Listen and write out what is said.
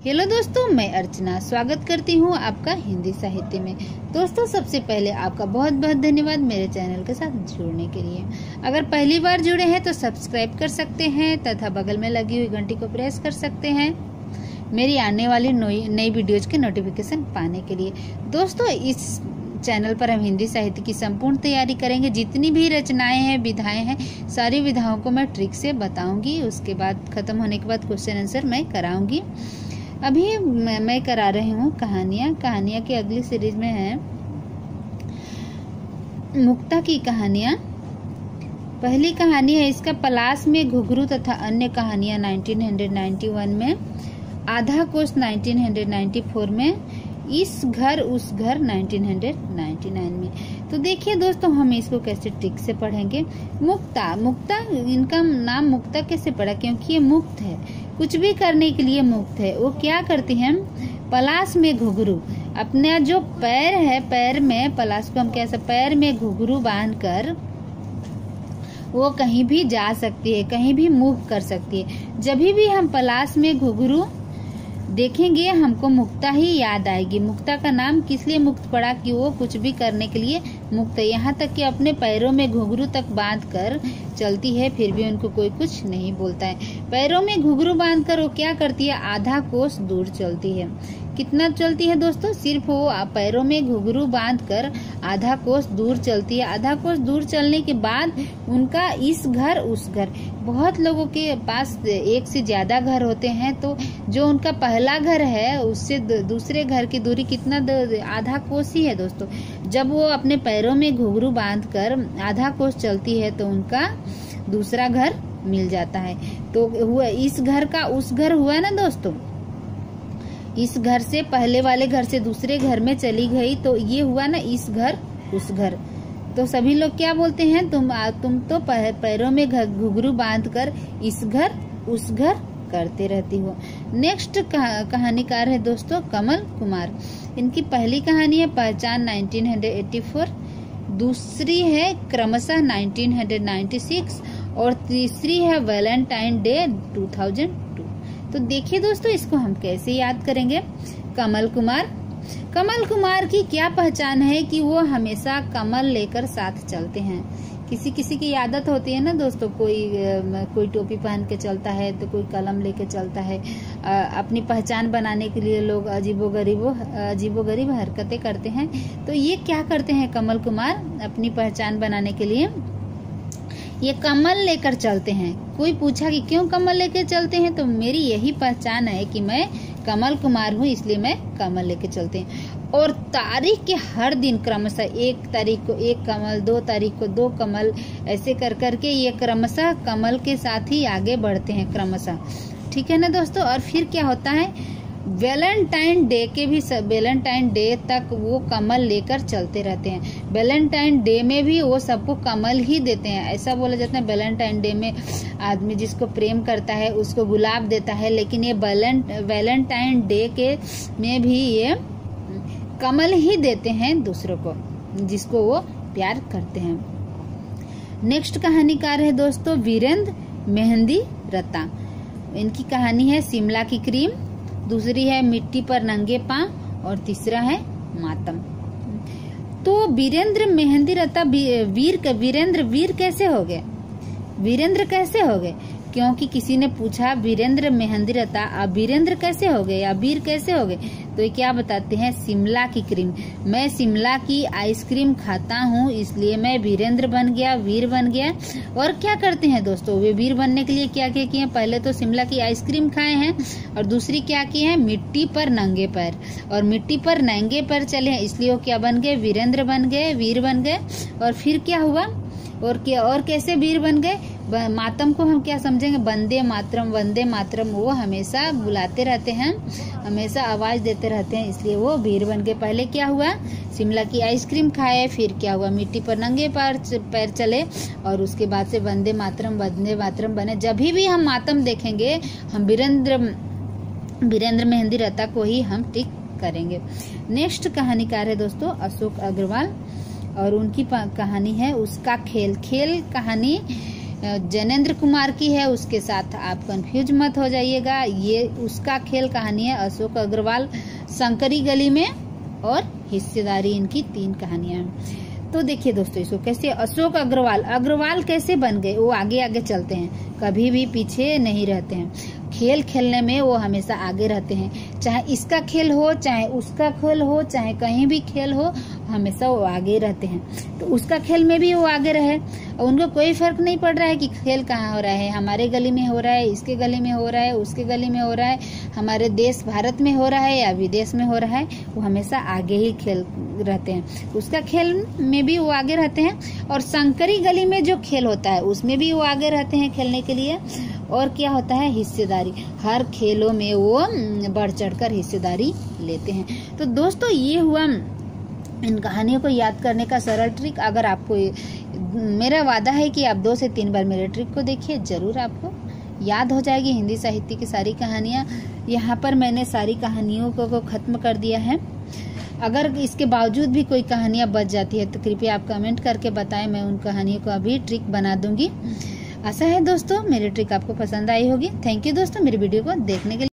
Hello दोस्तों, मैं अर्चना स्वागत करती हूँ आपका हिंदी साहित्य में। दोस्तों, सबसे पहले आपका बहुत बहुत धन्यवाद मेरे चैनल के साथ जुड़ने के लिए। अगर पहली बार जुड़े हैं तो सब्सक्राइब कर सकते हैं तथा बगल में लगी हुई घंटी को प्रेस कर सकते हैं मेरी आने वाली नई वीडियोज के नोटिफिकेशन पाने के लिए। दोस्तों, इस चैनल पर हम हिंदी साहित्य की संपूर्ण तैयारी करेंगे। जितनी भी रचनाएं हैं, विधाएं हैं, सारी विधाओं को मैं ट्रिक से बताऊंगी। उसके बाद खत्म होने के बाद क्वेश्चन आंसर मैं कराऊंगी। अभी मैं करा रही हूँ कहानियां की अगली सीरीज में है मुक्ता की कहानियां। पहली कहानी है इसका पलाश में घुघरू तथा अन्य कहानियां 1991 में, आधा कोश 1994 में, इस घर उस घर 1999 में। तो देखिए दोस्तों, हम इसको कैसे ट्रिक से पढ़ेंगे। मुक्ता इनका नाम मुक्ता कैसे पड़ा? क्योंकि ये मुक्त है, कुछ भी करने के लिए मुक्त है। वो क्या करती हैं? पलाश में घुघरू, अपना जो पैर है, पैर में पलाश को हम कैसे, पैर में घुघरू बांधकर वो कहीं भी जा सकती है, कहीं भी मूव कर सकती है। जब भी हम पलाश में घुघरू देखेंगे हमको मुक्ता ही याद आएगी। मुक्ता का नाम किस लिए मुक्त पड़ा? कि वो कुछ भी करने के लिए मुक्त है। यहाँ तक कि अपने पैरों में घुघरू तक बांधकर चलती है, फिर भी उनको कोई कुछ नहीं बोलता है। पैरों में घुघरू बांधकर वो क्या करती है? आधा कोस दूर चलती है। कितना चलती है दोस्तों? सिर्फ वो पैरों में घुघरू बांधकर आधा कोस दूर चलती है। आधा कोस दूर चलने के बाद उनका इस घर उस घर, बहुत लोगों के पास एक से ज्यादा घर होते हैं, तो जो उनका पहला घर है उससे दूसरे घर की दूरी कितना? आधा कोस ही है दोस्तों। जब वो अपने पैरों में घुघरू बांधकर आधा कोस चलती है तो उनका दूसरा घर मिल जाता है। तो हुआ इस घर का उस घर हुआ ना दोस्तों। इस घर से पहले वाले घर से दूसरे घर में चली गई, तो ये हुआ ना इस घर उस घर। तो सभी लोग क्या बोलते हैं? तुम तो पैरों में घुघरू बांधकर इस घर उस घर करते रहती हो। नेक्स्ट कहानीकार है दोस्तों कमल कुमार। इनकी पहली कहानी है पहचान 1984, दूसरी है क्रमशः 1996 और तीसरी है वैलेंटाइन डे 2002। तो देखिए दोस्तों, इसको हम कैसे याद करेंगे। कमल कुमार की क्या पहचान है? कि वो हमेशा कमल लेकर साथ चलते हैं। किसी किसी की आदत होती है ना दोस्तों, कोई टोपी पहन के चलता है तो कोई कलम लेके चलता है। अपनी पहचान बनाने के लिए लोग अजीबोगरीब हरकतें करते हैं। तो ये क्या करते हैं कमल कुमार? अपनी पहचान बनाने के लिए ये कमल लेकर चलते हैं। कोई पूछा कि क्यों कमल लेकर चलते हैं? तो मेरी यही पहचान है कि मैं कमल कुमार हूँ, इसलिए मैं कमल लेकर चलते हैं। और तारीख के हर दिन क्रमशः 1 तारीख को 1 कमल, 2 तारीख को 2 कमल, ऐसे कर करके ये क्रमशः कमल के साथ ही आगे बढ़ते हैं क्रमशः। ठीक है ना दोस्तों। और फिर क्या होता है? वैलेंटाइन डे तक वो कमल लेकर चलते रहते हैं। वैलेंटाइन डे में भी वो सबको कमल ही देते हैं। ऐसा बोला जाता है वैलेंटाइन डे में आदमी जिसको प्रेम करता है उसको गुलाब देता है, लेकिन ये वैलेंटाइन डे के में भी ये कमल ही देते हैं दूसरों को, जिसको वो प्यार करते हैं। नेक्स्ट कहानीकार है दोस्तों वीरेंद्र मेहंदी रता। इनकी कहानी है शिमला की क्रीम, दूसरी है मिट्टी पर नंगे पांव और तीसरा है मातम। तो वीरेंद्र मेहंदी रता वीर कैसे हो गए? वीरेंद्र कैसे हो गए? क्योंकि किसी ने पूछा वीरेंद्र मेहंदी रता आप वीरेंद्र कैसे हो गए या वीर कैसे हो गए? तो ये क्या बताते हैं? शिमला की क्रीम, मैं शिमला की आइसक्रीम खाता हूँ इसलिए मैं वीरेंद्र बन गया, वीर बन गया। और क्या करते हैं दोस्तों? वे वीर बनने के लिए क्या क्या किए? पहले तो शिमला की आइसक्रीम खाए हैं और दूसरी क्या किए हैं? मिट्टी पर नंगे पैर, और मिट्टी पर नंगे पैर चले हैं, इसलिए वो क्या बन गए? वीरेंद्र बन गए, वीर बन गए। और फिर क्या हुआ? और कैसे वीर बन गए? मातम को हम क्या समझेंगे? वंदे मातरम वो हमेशा बुलाते रहते हैं, हमेशा आवाज देते रहते हैं, इसलिए वो वीर बन गए। पहले क्या हुआ? शिमला की आइसक्रीम खाए, फिर क्या हुआ? मिट्टी पर नंगे पैर चले, और उसके बाद से वंदे मातरम बने। जब भी हम मातम देखेंगे हम वीरेंद्र मेहंदी रता को ही हम टिक करेंगे। नेक्स्ट कहानीकार है दोस्तों अशोक अग्रवाल, और उनकी कहानी है उसका खेल। कहानी जैनेंद्र कुमार की है, उसके साथ आप कंफ्यूज मत हो जाइएगा। ये उसका खेल कहानी है अशोक अग्रवाल, शंकरी गली में और हिस्सेदारी, इनकी 3 कहानियां हैं। तो देखिए दोस्तों, इसको कैसे अशोक अग्रवाल कैसे बन गए, वो आगे आगे चलते हैं, कभी भी पीछे नहीं रहते हैं। खेल खेलने में वो हमेशा आगे रहते हैं, चाहे इसका खेल हो, चाहे उसका खेल हो, चाहे कहीं भी खेल हो, हमेशा वो आगे रहते हैं। तो उसका खेल में भी वो आगे रहे और उनको कोई फर्क नहीं पड़ रहा है कि खेल कहाँ हो रहा है, हमारे गली में हो रहा है, इसके गली में हो रहा है, उसके गली में हो रहा है, हमारे देश भारत में हो रहा है या विदेश में हो रहा है, वो हमेशा आगे ही खेल रहते हैं। उसका खेल में भी वो आगे रहते हैं और शंकरी गली में जो खेल होता है उसमें भी वो आगे रहते हैं खेलने के लिए। और क्या होता है, हिस्सेदारी, हर खेलों में वो बढ़ चढ़कर हिस्सेदारी लेते हैं। तो दोस्तों, ये हुआ इन कहानियों को याद करने का सरल ट्रिक। अगर आपको, मेरा वादा है कि आप 2 से 3 बार मेरे ट्रिक को देखिए, जरूर आपको याद हो जाएगी हिंदी साहित्य की सारी कहानियाँ। यहाँ पर मैंने सारी कहानियों को खत्म कर दिया है। अगर इसके बावजूद भी कोई कहानियाँ बच जाती है तो कृपया आप कमेंट करके बताएं, मैं उन कहानियों को अभी ट्रिक बना दूंगी। आशा है दोस्तों मेरी ट्रिक आपको पसंद आई होगी। थैंक यू दोस्तों मेरी वीडियो को देखने के लिए।